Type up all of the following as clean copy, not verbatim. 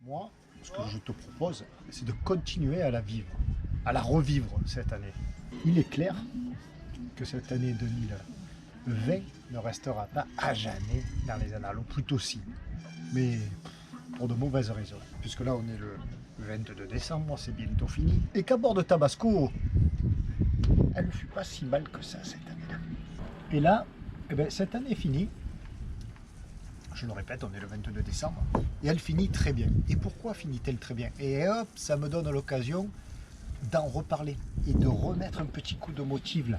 Moi, ce que je te propose, c'est de continuer à la vivre, à la revivre cette année. Il est clair que cette année 2020 ne restera pas à jamais dans les annales, ou plutôt si, mais pour de mauvaises raisons. Puisque là, on est le 22 décembre, c'est bientôt fini, et qu'à bord de Tabasco, elle ne fut pas si mal que ça cette année-là. Et là, eh bien, cette année est finie. Je le répète, on est le 22 décembre, et elle finit très bien. Et pourquoi finit-elle très bien? Et hop, ça me donne l'occasion d'en reparler et de remettre un petit coup de motif là.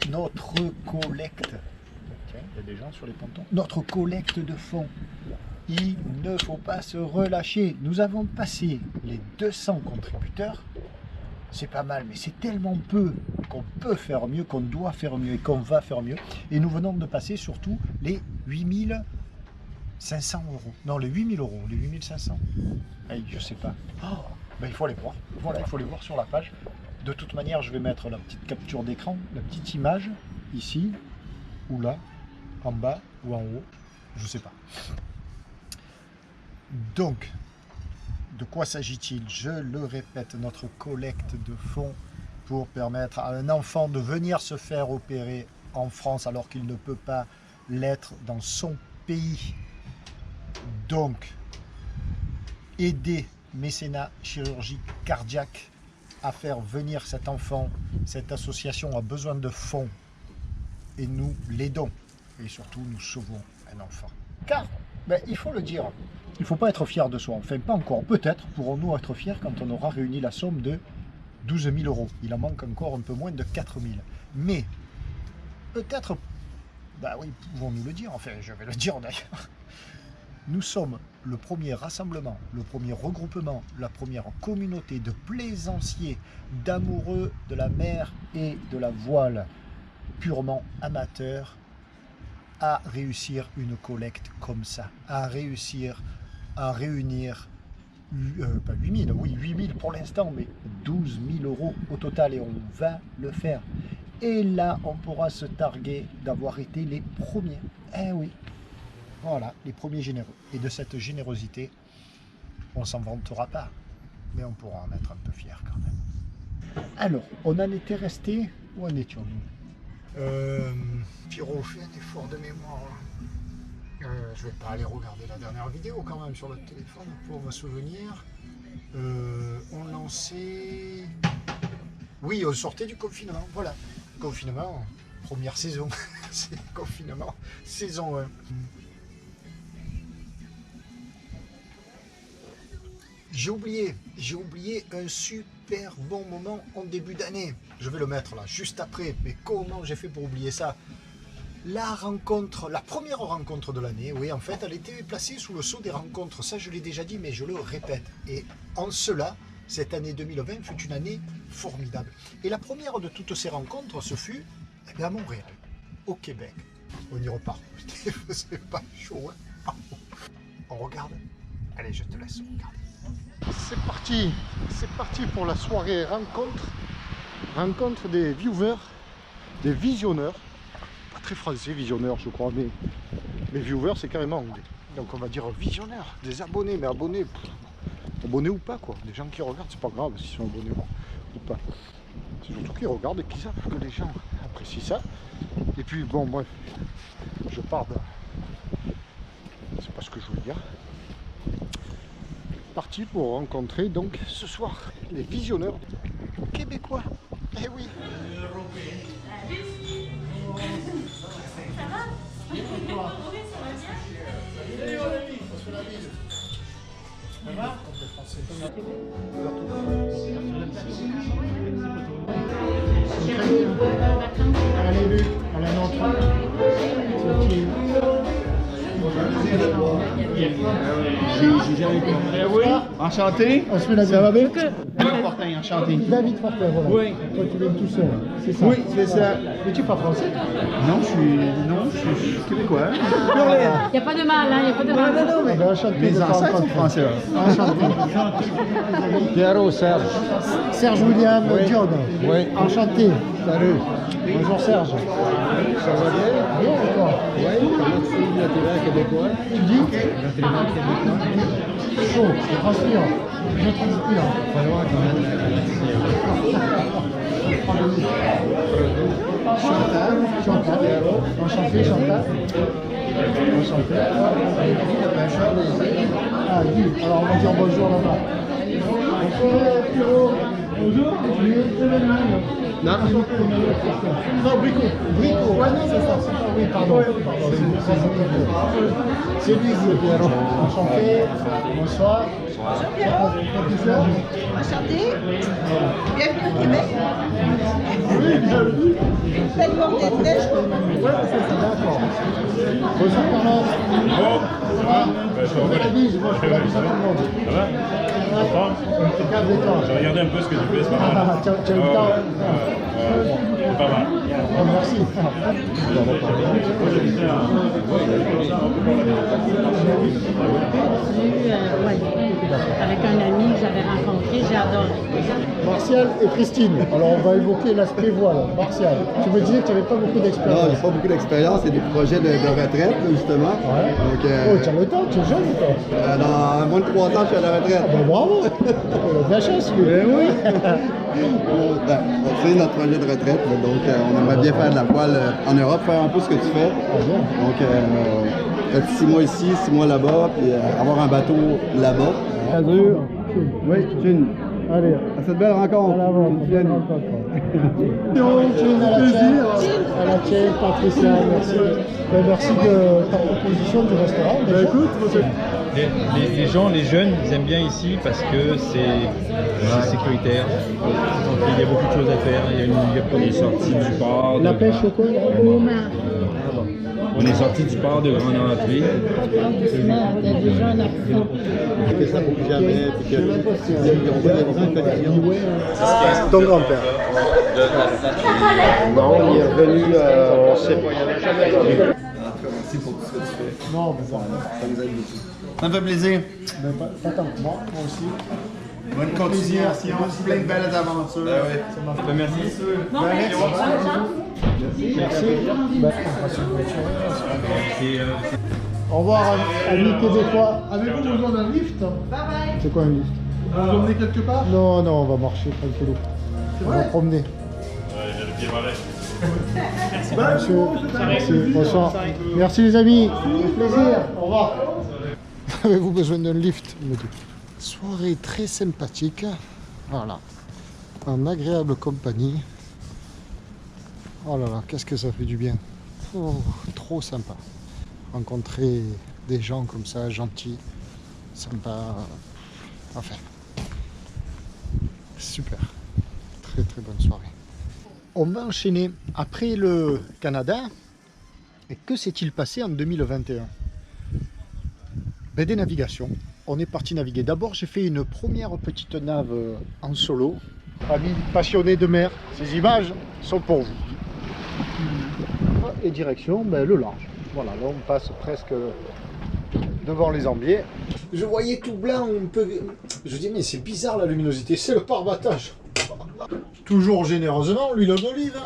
Notre collecte, tiens, il y a des gens sur les pontons, notre collecte de fonds, il ne faut pas se relâcher. Nous avons passé les 200 contributeurs, c'est pas mal, mais c'est tellement peu qu'on peut faire mieux, qu'on doit faire mieux et qu'on va faire mieux. Et nous venons de passer surtout les 8500 euros. Non, les 8000 euros, les 8500. Hey, je sais pas. Oh, ben, il faut les voir. Voilà, il faut les voir sur la page. De toute manière, je vais mettre la petite capture d'écran, la petite image, ici, ou là, en bas, ou en haut, je sais pas. Donc, de quoi s'agit-il? Je le répète, notre collecte de fonds pour permettre à un enfant de venir se faire opérer en France alors qu'il ne peut pas l'être dans son pays. Donc, aider mécénat chirurgie cardiaque à faire venir cet enfant. Cette association a besoin de fonds et nous l'aidons. Et surtout, nous sauvons un enfant. Car, ben, il faut le dire, il ne faut pas être fier de soi. Enfin, pas encore. Peut-être pourrons-nous être fiers quand on aura réuni la somme de 12 000 euros. Il en manque encore un peu moins de 4 000. Mais, peut-être, bah oui, pouvons-nous le dire. Enfin, je vais le dire d'ailleurs. Nous sommes le premier rassemblement, le premier regroupement, la première communauté de plaisanciers, d'amoureux de la mer et de la voile, purement amateurs, à réussir une collecte comme ça, à réussir à réunir, pas 8000, oui 8000 pour l'instant, mais 12 000 euros au total, et on va le faire. Et là, on pourra se targuer d'avoir été les premiers. Eh oui. Voilà, les premiers généreux. Et de cette générosité, on s'en vantera pas, mais on pourra en être un peu fier quand même. Alors, on en était resté, où en étions-nous? Pierrot fait un effort de mémoire. Je vais pas aller regarder la dernière vidéo quand même sur le téléphone pour me souvenir. On lançait... Oui, on sortait du confinement, voilà. Confinement, première saison. C'est confinement, saison 1. J'ai oublié un super bon moment en début d'année. Je vais le mettre là, juste après. Mais comment j'ai fait pour oublier ça? La rencontre, la première rencontre de l'année, oui, en fait, elle était placée sous le sceau des rencontres. Ça, je l'ai déjà dit, mais je le répète. Et en cela, cette année 2020 fut une année formidable. Et la première de toutes ces rencontres, ce fut à Montréal, au Québec. On y repart. C'est pas chaud, hein? On regarde? Allez, je te laisse regarder. C'est parti pour la soirée rencontre des viewers, des visionneurs, pas très français visionneurs je crois, mais les viewers c'est carrément anglais, donc on va dire visionneurs, des abonnés, mais abonnés, abonnés ou pas quoi, des gens qui regardent, c'est pas grave s'ils sont abonnés ou pas, c'est surtout qu'ils regardent et qu'ils savent que les gens apprécient ça. Et puis bon, bref, je pars de... c'est pas ce que je voulais dire. Parti pour rencontrer donc ce soir les visionneurs québécois. Eh oui. Ça va? Oui, ça va bien. Ça va? Allez Luc, à la nôtre. Enchanté. Ça va bien? Fortin, enchanté. David Fortin, voilà. Oui. Toi, tu viens tout seul, c'est ça? Oui, c'est ça. Mais tu es pas français? Non, je suis québécois. Il n'y a pas de mal, hein, il n'y a pas de mal. Ah ben, enchanté Mes de te ancêtres sont rencontrer. français. Enchanté. Pierrot, Serge. Serge William John. Oui. Enchanté. Salut. Bonjour Serge. Ça va bien? Bien et toi? Oui. Comment tu fais le naturel québécois? Tu dis? Naturel québécois. Chaud, je transpire. Je transpire. Il va falloir qu'on mette la Chantal. Chantal. Enchanté Chantal. Enchanté. Ah, Guy. Alors on va dire bonjour là-bas. Bonjour Pierrot. Bonjour. Non, Brico. Brico. Ouais, non, c'est ça. Oui, pardon. C'est lui qui est Pierrot. Enchanté. Bonsoir. Enchanté. Bienvenue au Québec. Oui, bienvenue. Tellement de neige. Ouais, c'est ça, d'accord. Bonjour Carlos. Ça va? Je fais la bise, moi je fais la bise à tout le monde. Ça va? C'est calme des temps. J'ai regardé un peu ce que tu fais, c'est pas mal. Ah, tu as eu le temps. C'est pas mal. Oh, merci. J'ai eu, avec un ami que j'avais rencontré, j'ai adoré. Martial et Christine. Alors on va évoquer l'aspect voile. Martial, tu me disais que tu n'avais pas beaucoup Non, d'expérience. j'ai pas beaucoup d'expérience, c'est des projets de retraite, justement. Ouais. Donc, Oh, tu as le temps, tu es jeune toi. dans moins de 3 ans, je suis à la retraite. Ben bravo. De la chance, lui. Ben oui! C'est notre projet de retraite, là. Donc on aimerait bien faire de la voile en Europe, faire un peu ce que tu fais. Ah, bien. Donc, peut-être 6 mois ici, 6 mois là-bas, puis avoir un bateau là-bas. Très dur. Oui, June. Allez. À cette belle rencontre. À l'avant, June. June, à la tienne, Patricia, merci. Ben, merci de ta proposition du restaurant. Ben, écoute, Les gens, les jeunes, ils aiment bien ici parce que c'est sécuritaire. Il y a beaucoup de choses à faire. On est sorti du port. la pêche au quoi? On est sorti du port de Grande Entrée. Il y a des gens là qui sont... Que ça bouge jamais, puis que on voit les gens qui Ton grand-père. Non, il est revenu, on sait pas, il n'y en a jamais revenu. Merci pour tout ce que tu fais. Non, mais ça, Ça nous aide beaucoup. Ça me fait plaisir. ben, pas tant que moi aussi. Bonne continuation, plein de belles aventures. Merci. Merci. Ben, on va se voiturer. Au revoir, amis québécois. Avez-vous besoin d'un lift? C'est quoi un lift? Vous vous emmenez quelque part? Non, non, on va marcher tranquillou. On va promener. J'ai le pied barré. Monsieur, merci, bonsoir. Merci les amis, avec plaisir. Au revoir. Avez-vous besoin d'un lift? Il me dit. Soirée très sympathique. Voilà. En agréable compagnie. Oh là là, qu'est-ce que ça fait du bien. Oh, trop sympa. Rencontrer des gens comme ça, gentils, sympas. Enfin, super. Très très bonne soirée. On va enchaîner après le Canada. Et que s'est-il passé en 2021? Ben, des navigations. On est parti naviguer. D'abord, j'ai fait une première petite nave en solo. Amis passionnés de mer, ces images sont pour vous. Et direction le large. Voilà, là on passe presque devant les Ambiers. Je voyais tout blanc, un peu... Je dis mais c'est bizarre la luminosité, c'est le pare-battage. Toujours généreusement, l'huile d'olive.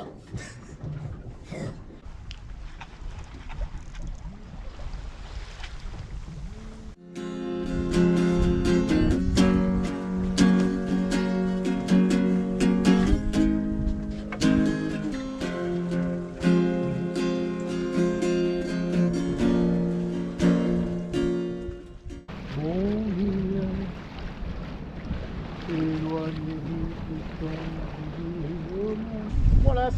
Voilà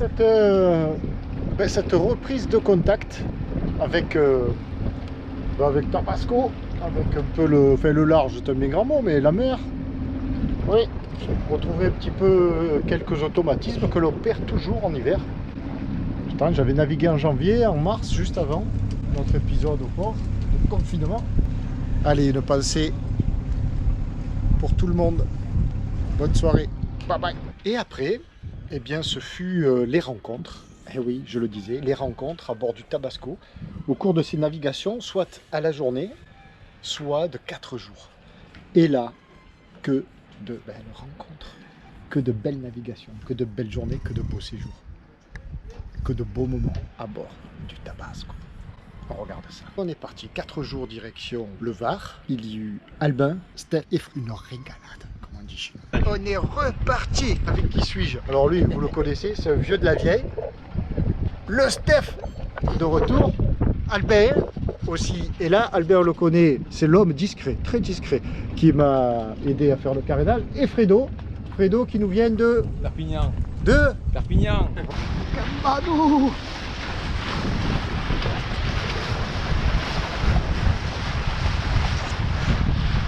cette reprise de contact avec Tabasco, avec un peu le large, c'est un bien grand mot, mais la mer. Oui, retrouver un petit peu quelques automatismes que l'on perd toujours en hiver. Pourtant, j'avais navigué en janvier, en mars, juste avant notre épisode au port de confinement. Allez, une pensée pour tout le monde. Bonne soirée. Bye bye. Et après, eh bien, ce fut les rencontres. Eh oui, je le disais, les rencontres à bord du Tabasco au cours de ces navigations, soit à la journée, soit de 4 jours. Et là, que de belles rencontres, que de belles navigations, que de belles journées, que de beaux séjours, que de beaux moments à bord du Tabasco. On regarde ça. On est parti 4 jours direction le Var. Il y eut Albin, Steph et une régalade, comme on dit chez nous. On est reparti. Avec qui suis-je? Alors lui, vous le connaissez, c'est un vieux de la vieille. Le Steph de retour. Albert aussi est là. Albert le connaît, c'est l'homme discret, très discret, qui m'a aidé à faire le carénage. Et Fredo qui nous vient de Perpignan. De Perpignan. Madou.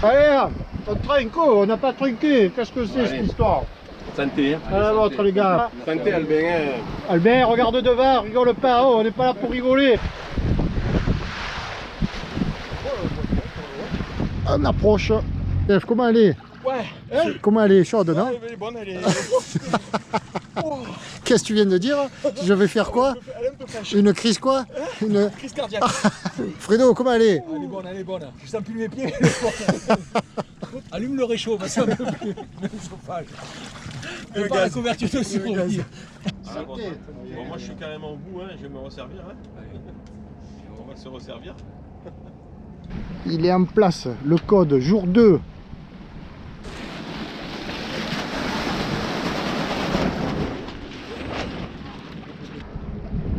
Allez, on trinque, on n'a pas trinqué. Qu'est-ce que c'est cette histoire? Santé. Hein. À la vôtre les gars. Santé, Albin. Albert, regarde devant, rigole pas, oh, on n'est pas là pour rigoler. On approche. Steph, comment elle est? Ouais. Comment elle est? Chaude, non? Elle est bonne, elle est... Qu'est-ce que tu viens de dire? Je vais faire quoi? Elle est un peu fraîche. Une crise quoi? Une... Crise cardiaque. Fredo, comment elle est? Elle est bonne, elle est bonne. Je sens plus mes pieds. Allume le réchaud, parce que c'est un peu plus le chauffage. Et pas la couverture de survie. Bon, moi je suis carrément au bout, hein. Je vais me resservir. Hein. On va se resservir. Il est en place, le code jour 2.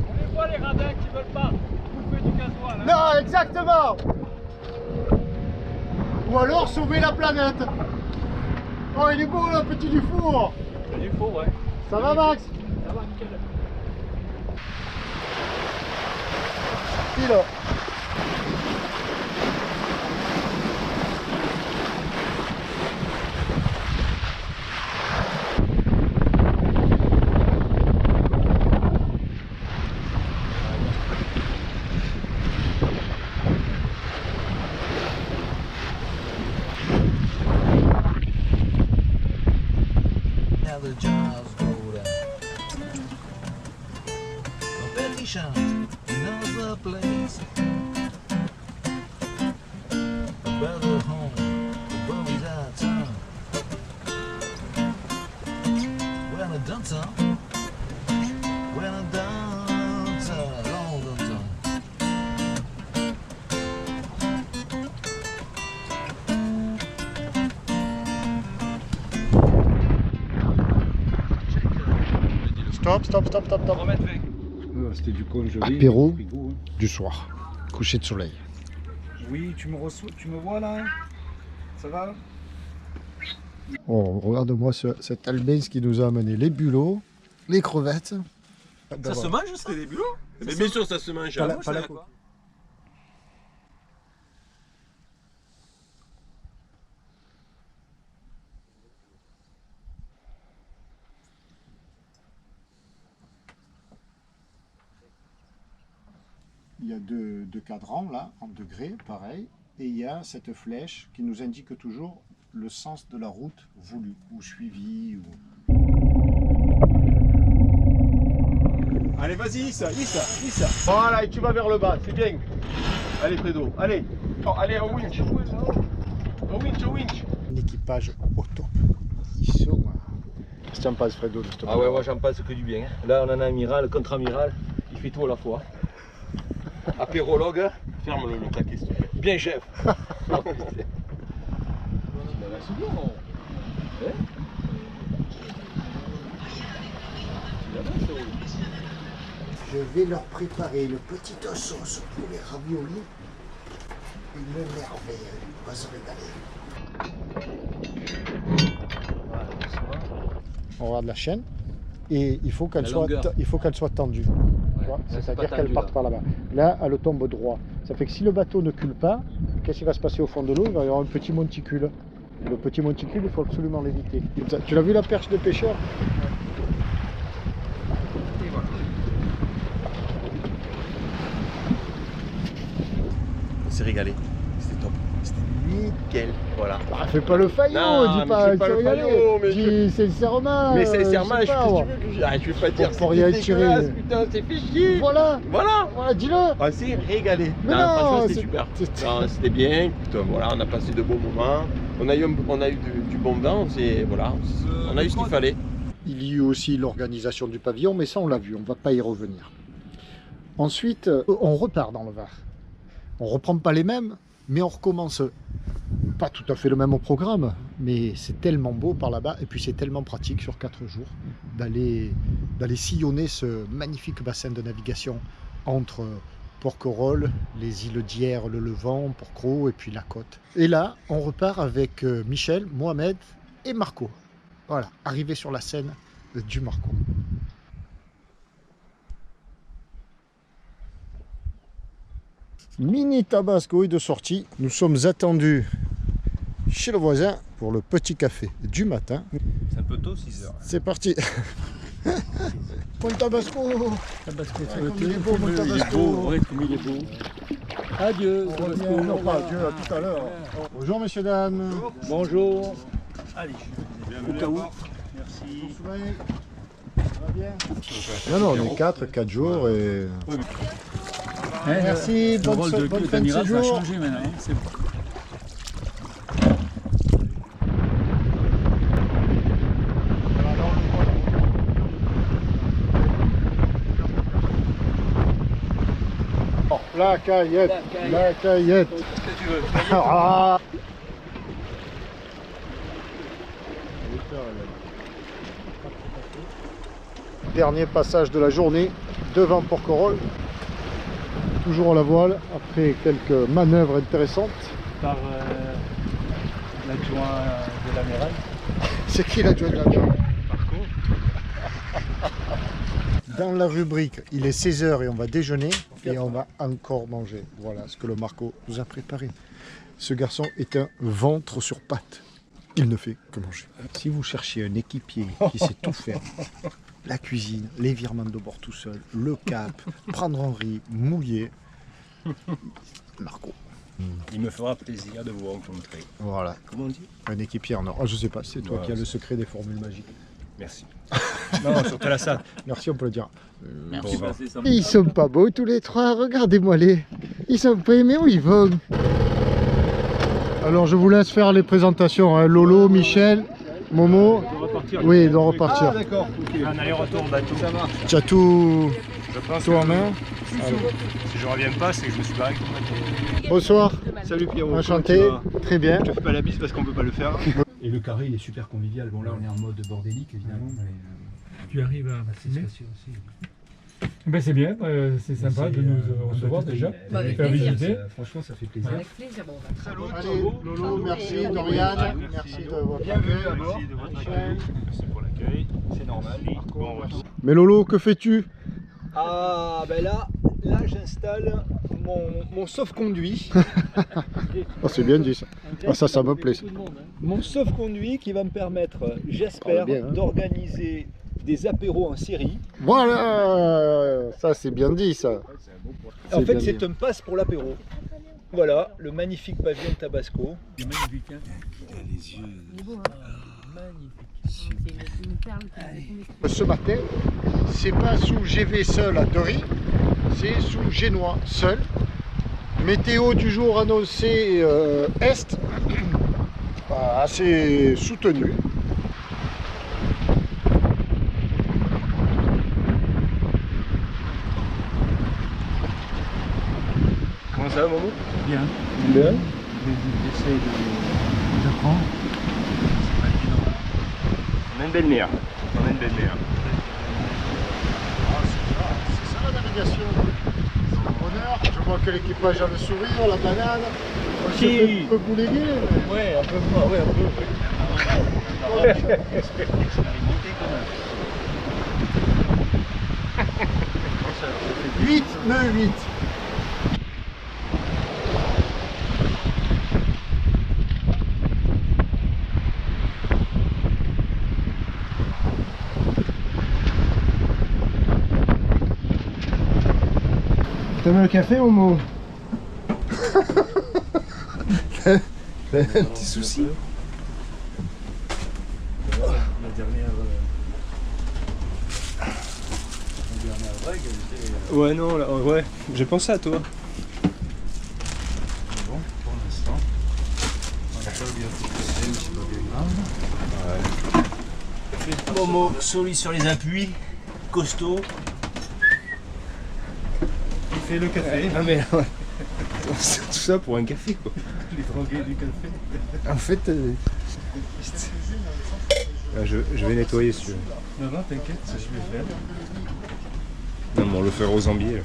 On les voit les radins qui veulent pas bouffer du gasoil. Non, exactement. Ou alors sauver la planète. Oh, il est beau le petit Dufour. Il faut, ouais. Ça va Max? Ça va, nickel. Filo. The jobs go down. Competition in other place. A better home, the worries out town. When I done some, when I done some, all the time. Stop. C'était du congelé. Apéro du frigo, hein. du soir. Coucher de soleil. Oui, tu me vois là? Ça va? Oh, regarde-moi cet Albin qui nous a amené les bulots, les crevettes. Ça se mange, c'est des bulots? Mais bien sûr, ça se mange. Pas la quoi. Il y a deux cadrans là, en degrés, pareil. Et il y a cette flèche qui nous indique toujours le sens de la route voulue ou suivie. Ou... Allez, vas-y, Issa. Voilà, et tu vas vers le bas, c'est bien. Allez, Fredo, allez. Oh, allez, au winch. Au winch. Un équipage au top. Ils sont... Qu'est-ce que tu en penses, Fredo, justement? Ah ouais, moi j'en pense que du bien. Là on en a amiral, contre-amiral, il fait tout à la fois. Apérologue, Ferme le paquet, s'il te plaît. bien chef. Je vais leur préparer une petite sauce pour les raviolis. Une merveille, on va se régaler. On regarde la chaîne et il faut qu'elle soit tendue. C'est-à-dire qu'elle parte par là-bas. Là, elle tombe droit. Ça fait que si le bateau ne cule pas, qu'est-ce qui va se passer au fond de l'eau? Il va y avoir un petit monticule. Et le petit monticule, il faut absolument l'éviter. Tu l'as vu la perche de pêcheur? On s'est régalé, c'était top. C'était nickel. Voilà. Bah, fais pas le faillot, Non, dis mais pas je fais pas tu le rigoler. faillot, mais Dis sincèrement. Mais sincèrement, je sais je fais pas, ce que moi. tu veux que je... Ah, je vais pas dire Faut rien c'était tirer. dégueulasse, putain, c'est fait chier. Voilà, Voilà. voilà, dis-le. On s'est régalé. Mais Non, non, franchement, c'était c'est- super. c'est- Non, c'était bien. Écoute, voilà, on a passé de bons moments. On a eu du bon vent. Voilà, on a eu ce qu'il fallait. Il y a eu aussi l'organisation du pavillon, mais ça on l'a vu, on ne va pas y revenir. Ensuite, on repart dans le Var. On reprend pas les mêmes, mais on recommence pas tout à fait le même programme, mais c'est tellement beau par là-bas, et puis c'est tellement pratique sur 4 jours d'aller sillonner ce magnifique bassin de navigation entre Porquerolles, les îles d'Hyères, le Levant, Porquerolles et puis la côte. Et là, on repart avec Michel, Mohamed et Marco. Voilà, arrivé sur la scène du Marco. Mini Tabasco est de sortie. Nous sommes attendus chez le voisin pour le petit café du matin. C'est un peu tôt, 6 heures. C'est parti. Bon Tabasco. Tabasco Ah, comme il est beau, mon Tabasco. comme il est beau. Adieu, On revient, non pas adieu, à tout à l'heure. Bonjour messieurs, dames. Bonjour. Allez, Au cas où. merci. Ça va bien? Non, non, on est 4 jours et... Merci, Le rôle bonne fin de d'amiral va séjour. changer maintenant. C'est bon. La caillette, la caillette. Ah. Dernier passage de la journée devant Porquerolles. Toujours à la voile après quelques manœuvres intéressantes. Par l'adjoint de l'amiral. C'est qui l'adjoint de l'amiral? Dans la rubrique, il est 16h et on va déjeuner et on va encore manger. Voilà ce que le Marco nous a préparé. Ce garçon est un ventre sur pattes. Il ne fait que manger. Si vous cherchez un équipier qui sait tout faire, la cuisine, les virements de bord tout seul, le cap, prendre un riz, mouiller, Marco. Il me fera plaisir de vous rencontrer. Voilà, Comment on dit? un équipier en or. Ah, je sais pas, c'est toi Ouais, qui as le c'est- secret des formules magiques. Merci. Non, surtout la salle. Merci, on peut le dire. Merci. Ils sont pas beaux tous les trois, regardez-moi les. Ils sont prêts, mais où ils vont? Alors je vous laisse faire les présentations, hein. Lolo, Michel, Momo. Oui, ils doivent repartir. Ah, d'accord. Un aller-retour bateau. Ça marche. Tu as tout, Je pense tout en main. si je reviens pas, c'est que je me suis barré avec mon bateau. Bonsoir, Salut Pierrot. enchanté, très bien. Je te fais pas la bise parce qu'on peut pas le faire. Et le carré, il est super convivial. Bon, là, on est en mode bordélique, évidemment. Mais, Tu arrives à c'est spatieux aussi. Ben c'est bien, c'est sympa de nous recevoir déjà, Avec faire plaisir. visiter. Franchement, ça fait plaisir. Avec plaisir, bon, on va travailler. Allez, Lolo, merci, Doriane, merci de votre accueil. Merci de votre accueil. Merci pour l'accueil. C'est normal. Bon, Mais Lolo, que fais-tu? Ah ben là j'installe mon sauf-conduit. Oh, c'est bien dit ça. Ah, ça me plaît. Ça. Mon sauf-conduit qui va me permettre, j'espère, bien, hein. d'organiser des apéros en série. Voilà, ça c'est bien dit ça. En fait, bien c'est dit. un passe pour l'apéro. Voilà, le magnifique pavillon de Tabasco. C'est magnifique, hein. Il est beau, hein. C'est une perle qui Ce matin, c'est pas sous GV seul à Dory, c'est sous Génois seul. Météo du jour annoncée Est, assez soutenue. Comment ça va, Momo? Bien. Bien. J'essaie d'apprendre. On a une belle mer. On a une belle mer. C'est ça la navigation. C'est le bonheur. Je vois que l'équipage a le sourire, la banane. On se fait un peu bouléguer. Mais... Ouais, un peu moins, ouais, un peu. Huit, nœuds 8. T'aimes le café, Momo? Un petit souci. La dernière vague, elle était... Ouais, non, là, ouais, j'ai pensé à toi. Mais bon, pour l'instant, on n'a pas oublié un peu de système, c'est pas bien grave. Momo, solide sur les appuis, costaud. Il fait le café. Ah mais ouais. C'est tout ça pour un café quoi. Les drogués du café. En fait, je vais nettoyer si tu veux. Non, non, t'inquiète, ça je vais faire. Non, mais on le fera aux ambiers. Là.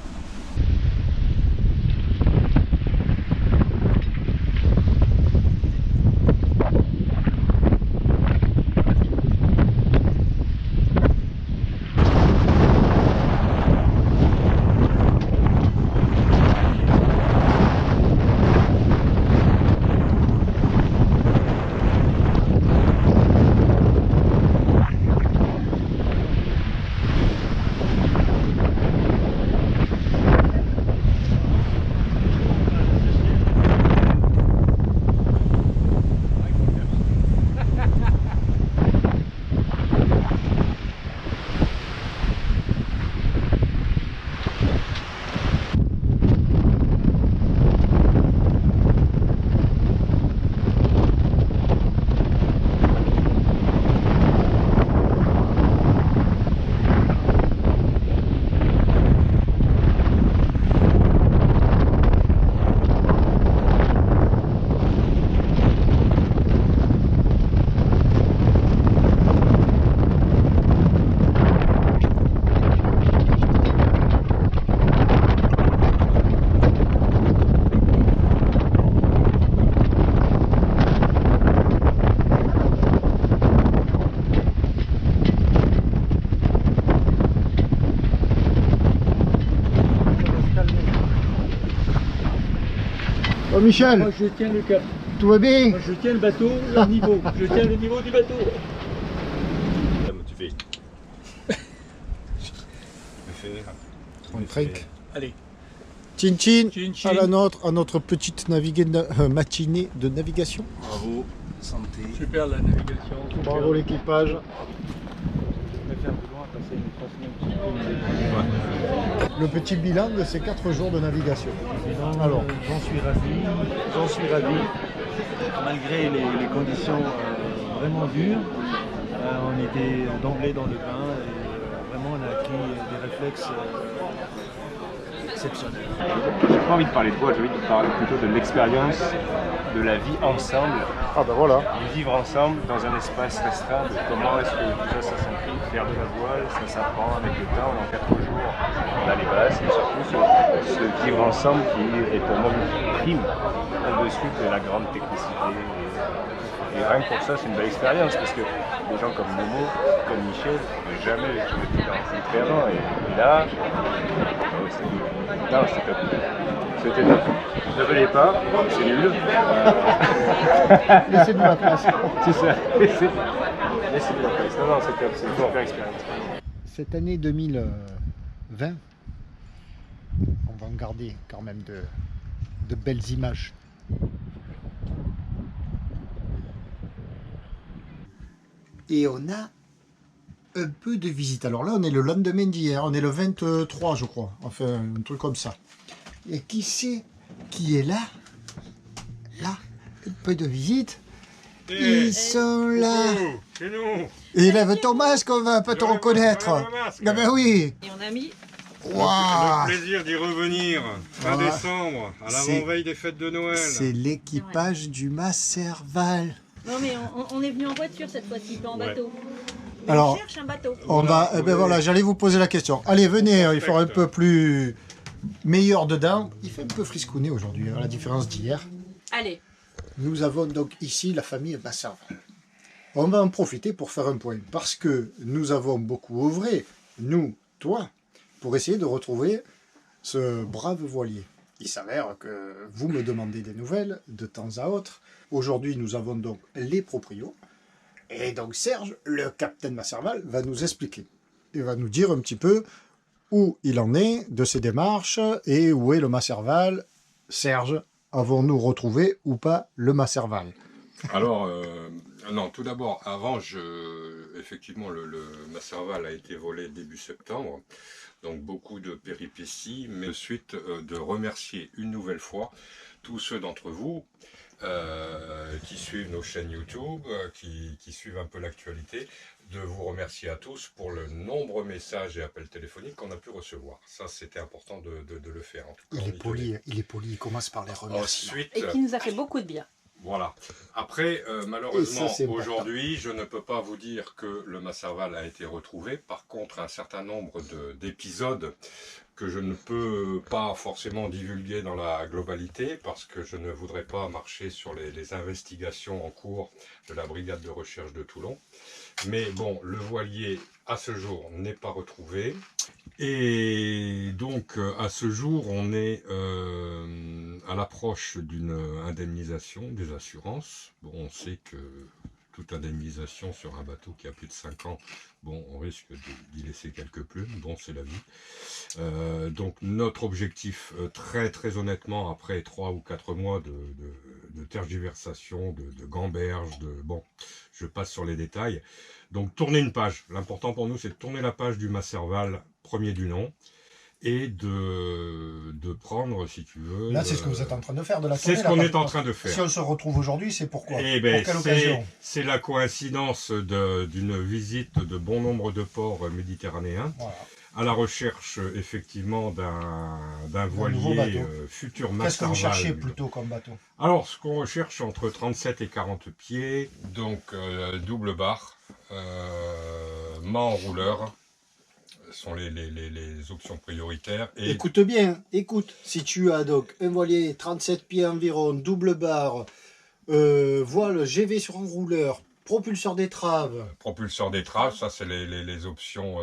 Oh Michel, Moi je tiens le cap. tout va bien? Moi je tiens le bateau, le niveau. Je tiens le niveau du bateau. Tu fais. On trinque. Allez. Chin chin, Chin, chin. à notre petite matinée de navigation. Bravo, santé. Super la navigation. Bravo l'équipage. Je vais faire de loin, passer une 3 semaines. Le petit bilan de ces 4 jours de navigation. Alors, J'en suis ravi. J'en suis ravi. Malgré les conditions vraiment dures, on était d'emblée dans le bain et vraiment on a acquis des réflexes exceptionnels. J'ai pas envie de parler de toi, j'ai envie de parler plutôt de l'expérience de la vie ensemble. ah ben voilà. De vivre ensemble dans un espace restreint, de comment est-ce que tout ça s'imprime, faire de la voile, ça s'apprend avec le temps, en 4 jours, on a les bases, et surtout ce vivre ensemble qui est pour moi une prime au-dessus de la grande technicité. Et rien que pour ça, c'est une belle expérience, parce que des gens comme Momo, comme Michel, jamais je l'ai rencontré avant, et là, c'était top. C'était top. Ne venez pas, c'est nul. Laissez-nous la place. C'est ça. Laissez-nous la place. Non, c'est top. C'est une super expérience. Cette année 2020, on va en garder quand même de belles images. Et on a un peu de visite. Alors là, on est le lendemain d'hier, on est le 23, je crois. Enfin, un truc comme ça. Et qui c'est qui est là? Là, un peu de visite. Ils sont là. C'est nous. Et lève ton masque, on va te reconnaître. Ah ben oui. Et on a mis Waouh. Plaisir d'y revenir fin décembre, à l'avant-veille des fêtes de Noël. C'est l'équipage du Masserval. Non mais on est venu en voiture cette fois-ci, pas en bateau. Mais Alors, on cherche un bateau. On va, eh ben voilà, j'allais vous poser la question. Allez, venez, il fera un peu plus meilleur dedans. Il fait un peu friscouné aujourd'hui, à la différence d'hier. Allez. Nous avons donc ici la famille Masserval. On va en profiter pour faire un point, parce que nous avons beaucoup œuvré, nous, toi, pour essayer de retrouver ce brave voilier. Il s'avère que vous me demandez des nouvelles de temps à autre. Aujourd'hui, nous avons donc les proprios. Et donc Serge, le capitaine Masserval, va nous expliquer. Il va nous dire un petit peu où il en est de ses démarches et où est le Masserval. Serge, avons-nous retrouvé ou pas le Masserval? Alors, non, tout d'abord, avant, effectivement, le Masserval a été volé début septembre, donc beaucoup de péripéties, mais ensuite de remercier une nouvelle fois tous ceux d'entre vous qui suivent nos chaînes YouTube, qui suivent un peu l'actualité, de vous remercier à tous pour le nombreux messages et appels téléphoniques qu'on a pu recevoir. Ça, c'était important de le faire. En tout cas, il est poli, il commence par les remerciements. Ensuite, Et qui nous a fait beaucoup de bien. voilà. Après, malheureusement, aujourd'hui, je ne peux pas vous dire que le Masserval a été retrouvé. Par contre, un certain nombre d'épisodes que je ne peux pas forcément divulguer dans la globalité parce que je ne voudrais pas marcher sur les investigations en cours de la brigade de recherche de Toulon. Mais bon, le voilier, à ce jour, n'est pas retrouvé. Et donc, à ce jour, on est à l'approche d'une indemnisation des assurances. Bon, on sait que toute indemnisation sur un bateau qui a plus de 5 ans, bon, on risque d'y laisser quelques plumes. Bon, c'est la vie. Donc, notre objectif, très honnêtement, après 3 ou 4 mois de tergiversation, de gamberge, bon, je passe sur les détails. Donc, tourner une page. L'important pour nous, c'est de tourner la page du Masserval, premier du nom, et de prendre, si tu veux... Là, c'est ce que vous êtes en train de faire, de la tournée. C'est ce qu'on est en train de faire. Si on se retrouve aujourd'hui, c'est pourquoi? Eh ben, pour quelle occasion? C'est la coïncidence d'une visite de bon nombre de ports méditerranéens, voilà, à la recherche, effectivement, d'un voilier futur Masserval. Qu'est-ce que vous cherchez plutôt comme bateau? Alors, ce qu'on recherche, entre 37 et 40 pieds, donc double barre, mât enrouleur, sont les options prioritaires. Et... Écoute bien, si tu as donc un voilier 37 pieds environ, double barre, voile GV sur enrouleur, propulseur d'étrave. Propulseur d'étrave, ça c'est les options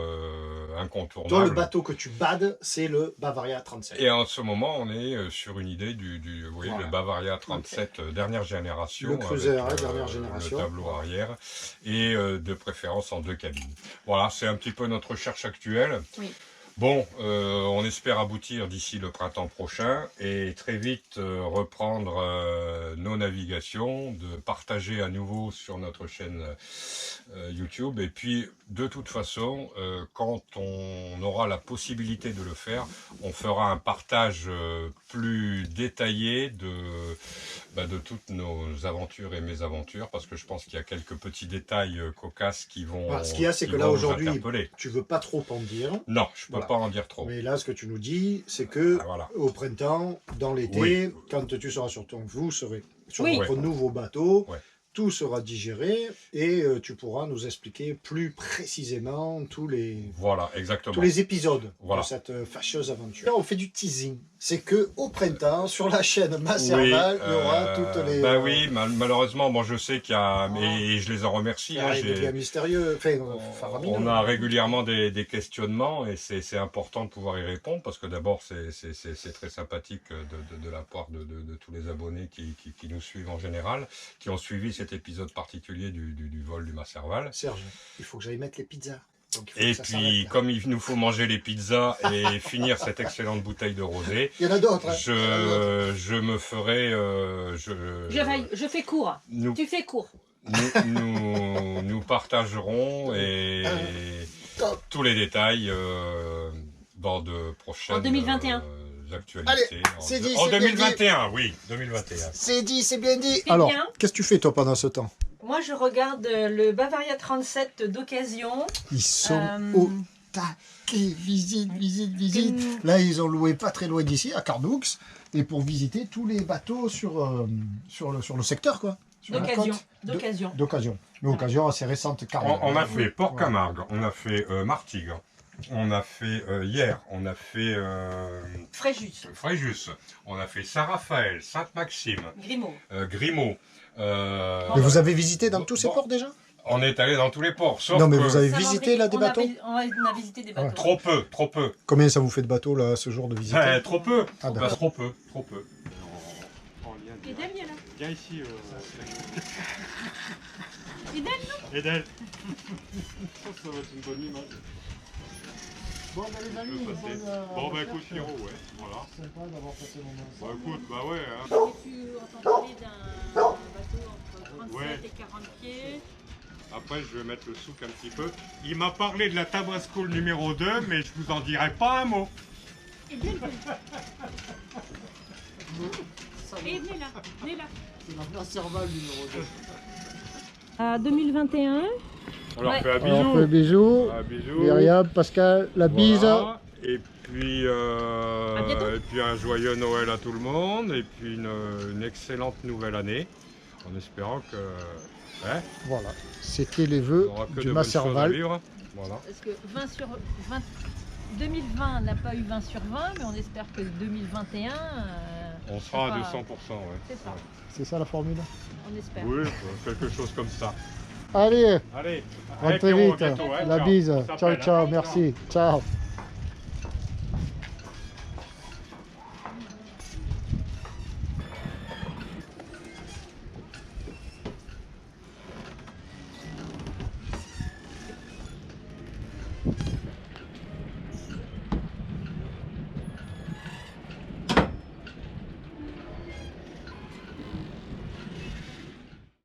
incontournables. Toi, le bateau que tu bades, c'est le Bavaria 37. Et en ce moment, on est sur une idée vous voyez, le Bavaria 37 dernière génération. Le cruiser, dernière génération. Le tableau arrière, et de préférence en 2 cabines. Voilà, c'est un petit peu notre recherche actuelle. Oui. Bon, on espère aboutir d'ici le printemps prochain et très vite reprendre nos navigations, de partager à nouveau sur notre chaîne YouTube. Et puis, de toute façon, quand on aura la possibilité de le faire, on fera un partage plus détaillé de toutes nos aventures et mésaventures, parce que je pense qu'il y a quelques petits détails cocasses qui vont... Voilà, ce qu'il y a, c'est que là, aujourd'hui, tu veux pas trop en dire. Non, je peux pas en dire trop. Mais là, ce que tu nous dis, c'est que au printemps, dans l'été, quand tu seras sur vous serez sur votre nouveau bateau, tout sera digéré et tu pourras nous expliquer plus précisément tous les épisodes de cette fâcheuse aventure. Là, on fait du teasing. C'est que au printemps, sur la chaîne Masserval, il y aura toutes les... Ben oui, malheureusement, bon, je sais qu'il y a... Et je les en remercie. Des mystérieux, faramineux. On a régulièrement des questionnements et c'est important de pouvoir y répondre parce que d'abord, c'est très sympathique de la part de tous les abonnés qui nous suivent en général, qui ont suivi cet épisode particulier du vol du Masserval. Serge, il faut que j'aille mettre les pizzas. Et puis, comme il nous faut manger les pizzas et finir cette excellente bouteille de rosé, il y en a d'autres. Je me ferai... Je fais court. Tu fais court. Nous partagerons tous les détails dans de prochaines... En 2021. Actualités. Allez, c'est dit, en 2021, oui, 2021. C'est dit, c'est bien dit. Alors, qu'est-ce que tu fais toi pendant ce temps? Moi, je regarde le Bavaria 37 d'occasion. Ils sont au taquet, visite. Là, ils ont loué pas très loin d'ici, à Cardoux, et pour visiter tous les bateaux sur le secteur, quoi. D'occasion. Mais occasion assez récente. On a fait Port-Camargue, on a fait Martigues. On a fait hier, on a fait Fréjus, on a fait Saint-Raphaël, Sainte-Maxime, Grimaud. Mais vous avez visité dans tous ces ports déjà? On est allé dans tous les ports, sauf non mais vous avez visité là des bateaux? On a visité des bateaux. Ouais. Trop peu. Combien ça vous fait de bateaux là ce jour de visite? Trop peu. Trop peu. Edel, il y a là. Viens ici. Edel, non? Edel. Ça va être une bonne image. Bon, ben les amis, Bon, bah écoute, Pierrot, ouais, voilà. Sympa d'avoir passé mon moment. Bah écoute, bah ouais. Hein. Tu entends parler d'un bateau entre 37 et 40 pieds. Après, je vais mettre le souk un petit peu. Il m'a parlé de la Tabasco numéro 2, mais je vous en dirai pas un mot. Et bien, et venez là, venez là. C'est la Maserval numéro 2. À 2021. On leur fait un bisou. Alors, on fait bisous. Un bisou. Myriam, Pascal, la bise. Voilà. Et puis un joyeux Noël à tout le monde. Et puis une excellente nouvelle année. En espérant que... Hein, voilà, c'était les vœux du Maserval. Voilà. Parce que 2020 n'a pas eu 20 sur 20, mais on espère que 2021... on sera à 200%, ouais. C'est ça. C'est ça la formule? On espère. Oui, quelque chose comme ça. Allez, allez rentrez vite. bientôt, hein. La Ciao. bise. On Ciao, s'appelle, ciao, hein. merci. Ciao.